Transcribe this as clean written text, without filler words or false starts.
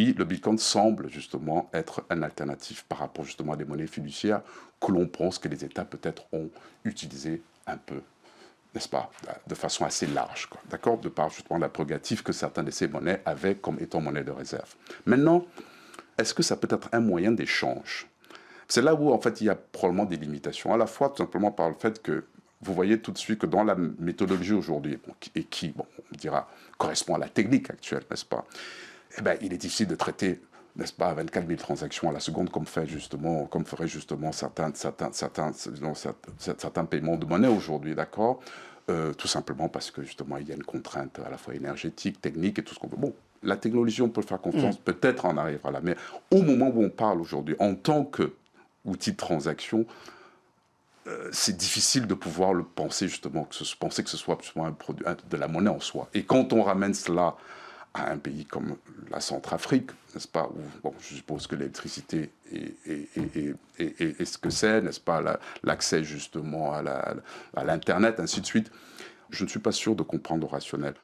oui, le Bitcoin semble justement être une alternative par rapport justement à des monnaies fiduciaires que l'on pense que les États peut-être ont utilisées un peu, n'est-ce pas, de façon assez large, d'accord, de par justement la prérogative que certaines de ces monnaies avaient comme étant monnaie de réserve. Maintenant, est-ce que ça peut être un moyen d'échange? C'est là où, en fait, il y a probablement des limitations. À la fois, tout simplement par le fait que vous voyez tout de suite que dans la méthodologie aujourd'hui, bon, et qui, bon, on dira, correspond à la technique actuelle, n'est-ce pas, eh ben, il est difficile de traiter, n'est-ce pas, 24 000 transactions à la seconde, comme feraient justement certains paiements de monnaie aujourd'hui, d'accord. Tout simplement parce que justement il y a une contrainte à la fois énergétique, technique et tout ce qu'on veut. Bon, la technologie, on peut faire confiance, peut-être on arrivera là, mais au moment où on parle aujourd'hui, en tant qu'outil de transaction, c'est difficile de pouvoir le penser justement, penser que ce soit justement un produit, de la monnaie en soi. Et quand on ramène cela à un pays comme la Centrafrique, n'est-ce pas, où bon, je suppose que l'électricité est ce que c'est, n'est-ce pas, l'accès justement à l'Internet, ainsi de suite, je ne suis pas sûr de comprendre le rationnel.